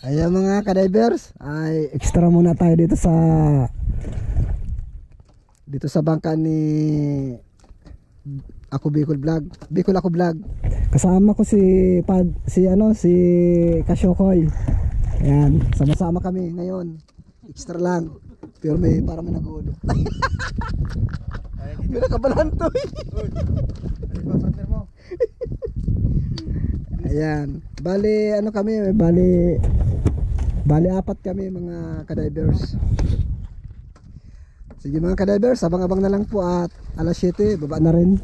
Ayan mga kadivers, ay extra muna tayo dito sa bangka ni Ako Bicol Vlog. Bicol Ako Vlog. Kasama ko si Kasyokoy. Ayan, sama-sama kami ngayon. Extra lang. Pero parang may nag-ulo. May nakabalan to. Ayan. Bali apat kami mga kadivers. Sige mga kadivers, abang-abang na lang po at alas 7, baba na rin.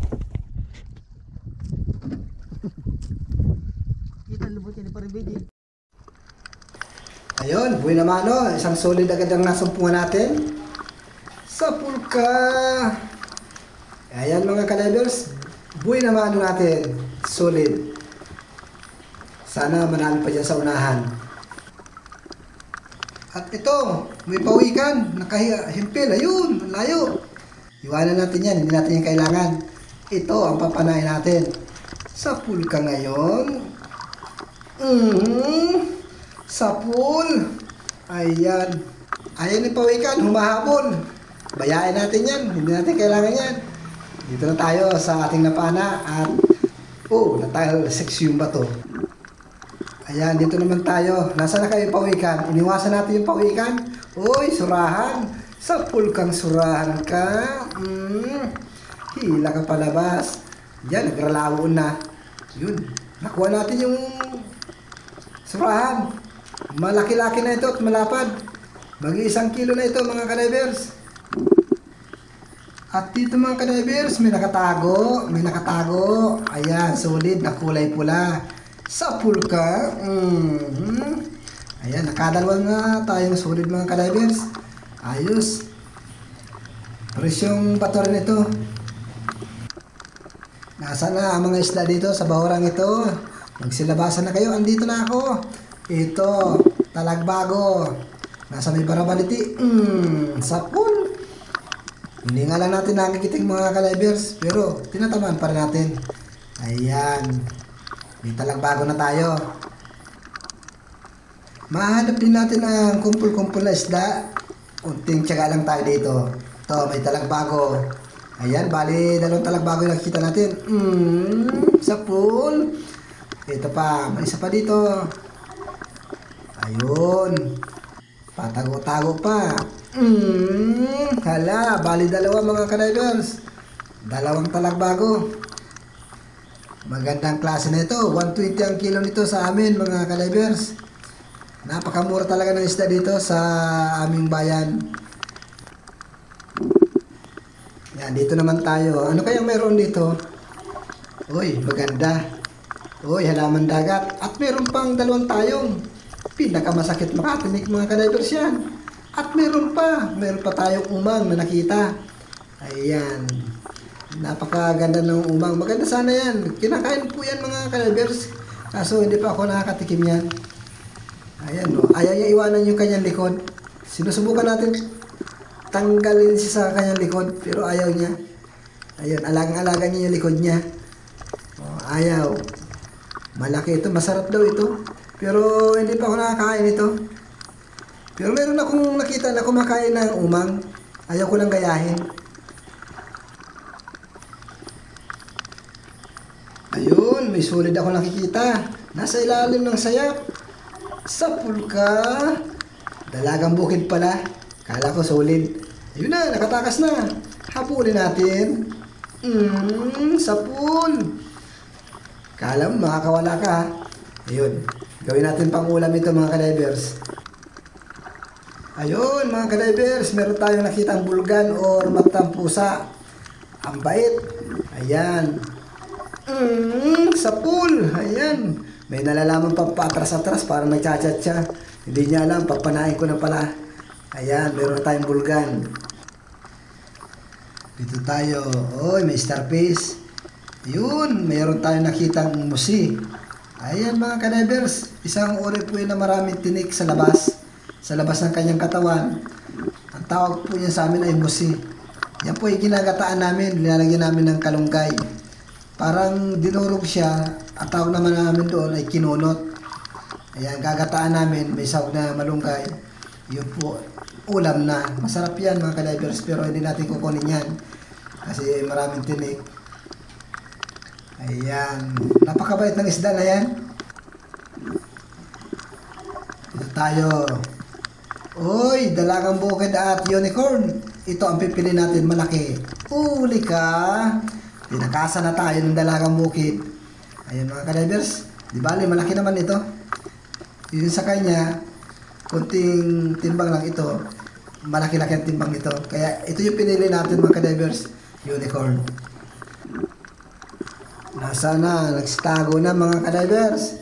Ayun, buhay naman no, isang solid agad ang nasumpungan natin sa pulka. Ayan mga kadivers, buhay naman natin, solid. Sana manalo pa dyan sa unahan. At ito, may pawikan, nakahimpil, ayun, layo. Iwanan natin yan, hindi natin yung kailangan. Ito ang papanayin natin. Sa pulka ngayon. Sa pool. Ayan. Ayan yung pawikan, humahabol. Bayain natin yan, hindi natin kailangan yan. Dito na tayo sa ating napana at natalsik yung bato. Ayan, dito naman tayo. Nasaan na kayo pawikan? Iniwasan natin yung pawikan. Uy, surahan. Sa pulkang surahan ka. Hila ka palabas. Yan, nagralaon na. Yun, nakuha natin yung surahan. Malaki-laki na ito at malapad. Mag-1 kilo na ito mga kadivers. At dito mga kadivers, may nakatago. Ayan, solid na kulay pula. Sa pulka. Ayan, nakadalawa nga tayong solid mga kadivers. Ayos. Presyong bato rin ito. Nasaan na ang mga isla dito sa bahurang ito? Magsilabasan na kayo. Andito na ako. Ito, talagbago. Nasa may barabaliti. Sa pool. Hindi nga lang natin nakikita yung mga kadivers, pero tinatamaan pa rin natin. Ayan. May talagbago na tayo. Mahanap din natin ang kumpul-kumpul na isda. Unting tiyaga lang tayo dito. Ito, may talagbago. Ayan, bali, 2 talagbago yung nakikita natin. Sa pool. Ito pa, may isa pa dito. Ayun. Patago-tago pa. Hala, bali 2 mga kadivers. 2 talagbago. Magandang klase na ito. 120 ang kilo nito sa amin mga kadivers. Napakamura talaga ng isda dito sa aming bayan. Yan, dito naman tayo. Ano kayang meron dito? Uy, maganda. Uy, halaman dagat. At meron pang 2 tayong pinakamasakit makatinik mga kadivers yan. At meron pa tayong umang na nakita. Ayan. Napakaganda ng umang. Maganda sana yan. Kinakain po yan mga kadivers. Kaso hindi pa ako nakakatikim yan. Ayan no. Ayaw niya iwanan yung kanyang likod. Sinusubukan natin tanggalin siya sa kanyang likod. Pero ayaw niya. Ayun. Alagang-alaga niya yung likod niya. Ayaw. Malaki ito. Masarap daw ito. Pero hindi pa ako nakakain ito. Pero meron akong nakita na kumakain ng umang. Ayaw ko lang gayahin. Ayun, may solid ako nakikita. Nasa ilalim ng sayap. Sa pulka. Dalagang bukid pala. Kala ko solid. Ayun na, nakatakas na. Habulin natin. Sa pool. Kala mo, makakawala ka. Ayun, gawin natin pang ulam ito mga kadivers. Ayun mga kadivers, meron tayong nakitang bulgan or matang pusa. Ang bait. Ayan. Sa pool. Ayan. May nalalaman pa atras-atras para nagchat-chat siya. Hindi niya alam, papanain ko na pala. Ayan, meron tayong bulgan. Dito tayo. Oy, may starfish. Yun, meron tayong nakitang musi. Ayan mga kadivers, isang uri po yun na maraming tinik sa labas. Sa labas ng kanyang katawan. Ang tawag po niya sa amin ay musi. Yan po yung ginagataan namin, linalagyan namin ng kalunggay. Parang dinurog siya, at tawag naman namin doon ay kinunot. Ayan, gagataan namin. May sahog na malunggay. Yun po, ulam na. Masarap yan mga ka-divers, pero hindi natin kukunin yan. Kasi maraming tinik. Ayan. Napakabait ng isda na yan. Ito tayo. Uy, dalagang bukid at unicorn. Ito ang pipili natin, malaki. Huli ka. Pinakasa na tayo ng dalagang bukid. Ayan mga ka-divers. Di bali, malaki naman ito. Yun sa kanya, kunting timbang lang ito. Malaki-laki ang timbang nito. Kaya ito yung pinili natin mga ka-divers. Unicorn. Nasa na, nagstago na mga ka-divers.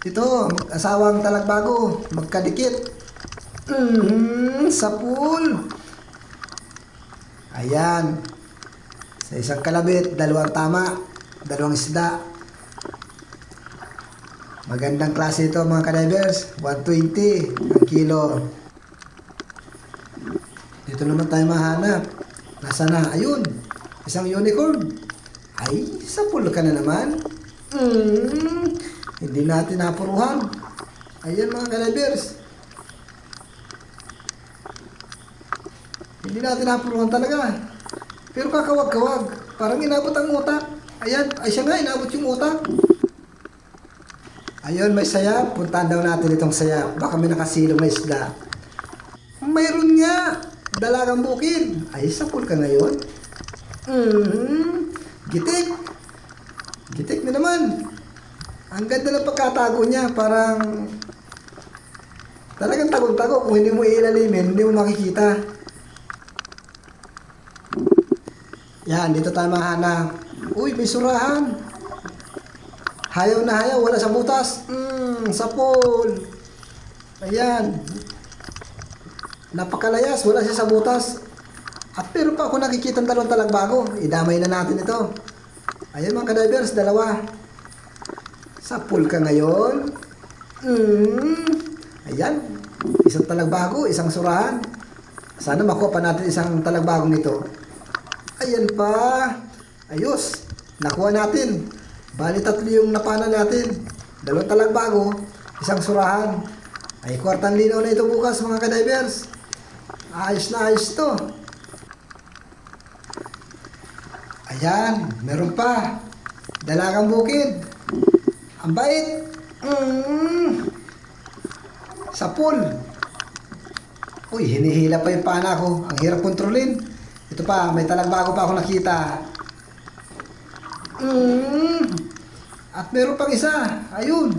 Ito, asawang talagbago. Magkadikit. Sa pool. Ayan. Sa isang kalabit, dalawang tama. Dalawang isda. Magandang klase ito mga ka-divers. 120 ang kilo. Dito naman tayo mahanap. Nasa na? Ayun. Isang unicorn. Ay, sa pool ka na naman. Hindi natin napuruhan. Ayan mga ka-divers. Hindi natin napuruhan talaga. Pero kakawag-kawag. Parang inabot ang utak. Ayan. Ay siya nga, inabot yung utak. Ayun, may sayap. Puntaan daw natin itong sayap. Baka may nakasilong na isda. Mayroon nga. Dalagang bukid. Ay, sa pool ka ngayon. Gitik. Gitik na naman. Ang ganda ng pagkatago niya. Parang talagang tagong-tago. Kung hindi mo ilalimin, hindi mo makikita. Yan, dito tayo mahanap. Uy, may surahan. Hayaw na hayaw, wala sa butas. Sa pool. Ayan. Napakalayas, wala siya sa butas. At pero pa ako nakikita ng dalawang talagbago. Idamay na natin ito. Ayan mga ka-divers, dalawa. Sa pool ka ngayon. Ayan. Isang talagbago, isang surahan. Sana makuha pa natin isang talagbagong ito. Ayan pa. Ayos. Nakuha natin. Bali 3 yung napana natin. 2 talagbago, isang surahan. Ay, kwartang linaw na ito bukas mga ka-divers. Ayos na ayos ito. Ayan, meron pa. Dalagang bukid. Ang bait. Sa pool. Uy, hinihila pa yung pana ko. Ang hirap kontrolin. Ito pa, may talagbago pa ako nakita. At meron pang isa. Ayun.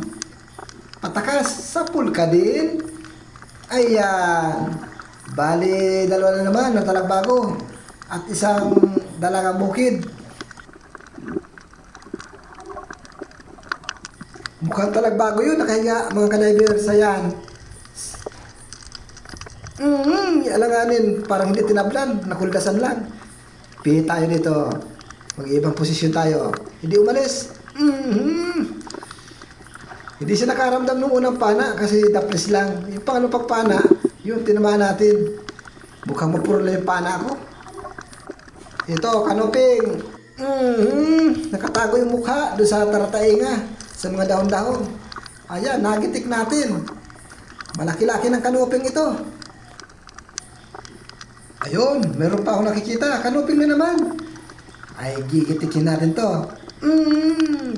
Patakas. Sa pool ka din. Ayan. Bali, 2 na naman ng talagbago. At isang dalagang bukid. Mukhang talagbago yun. Nakahiga mga ka-divers. Ayan. Alanganin. Parang hindi tinablan. Nakuldasan lang. Pili tayo dito. Mag-ibang posisyon tayo. Hindi umalis. Hindi siya nakaramdam nung unang pana kasi daples lang. Yung pang pana, yun tinamaan natin. Mukhang mapuro lang yung pana ko. Ito, kanoping. Nakatago yung mukha doon sa taratainga, sa mga dahon-dahon. Ayan, nagitik natin. Malaki-laki ng kanoping ito. Ayun, meron pa ako nakikita. Kanoping na naman. Ay, gigitikin natin to.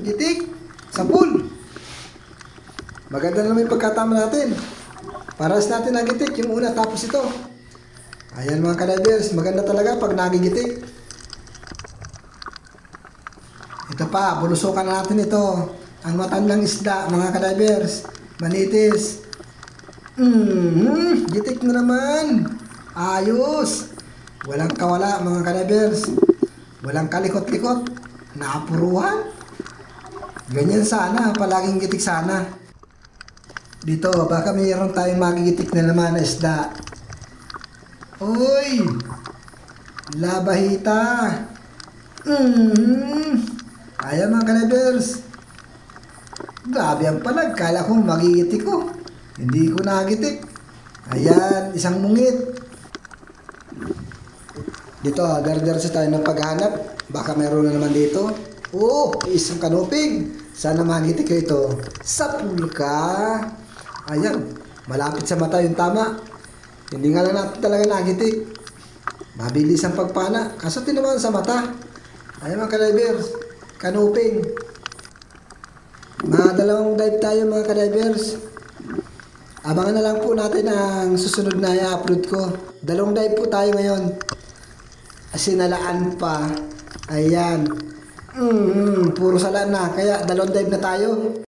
Gitik. Sa pool. Maganda naman yung pagkatama natin. Paras natin nagitik yung una tapos ito. Ayan mga ka-divers, maganda talaga pag nagigitik. Ito pa, bulusukan natin ito. Ang matandang isda mga ka-divers. Manitis. Gitik na naman. Ayos. Walang kawala mga ka-divers. Walang kalikot-likot. Naapuruhan. Ganyan sana, palaging gitik sana. Dito, baka mayroon tayong magigitik na naman na isda. Uy! Labahita! Ayan mga ka-divers. Grabe ang palag, kala kong magigitik ko. Hindi ko nagitik. Ayan, isang mungit. Dito, dar-dar sa tayo ng paghanap. Baka mayroon na naman dito. Oo, isang kanuping. Sana magitik ko ito. Sa pulka. Ayan, malapit sa mata yung tama. Hindi nga lang natin talaga nagitik. Mabilis ang pagpana. Kaso tinamaan sa mata. Ayan mga ka-divers. Kanuping. Mga dalawang dive tayo mga ka-divers. Abangan na lang po natin ang susunod na i-upload ko. Dalawang dive po tayo ngayon. Sinalaan pa. Ayan. Puro salaan na. Kaya dalawang dive na tayo.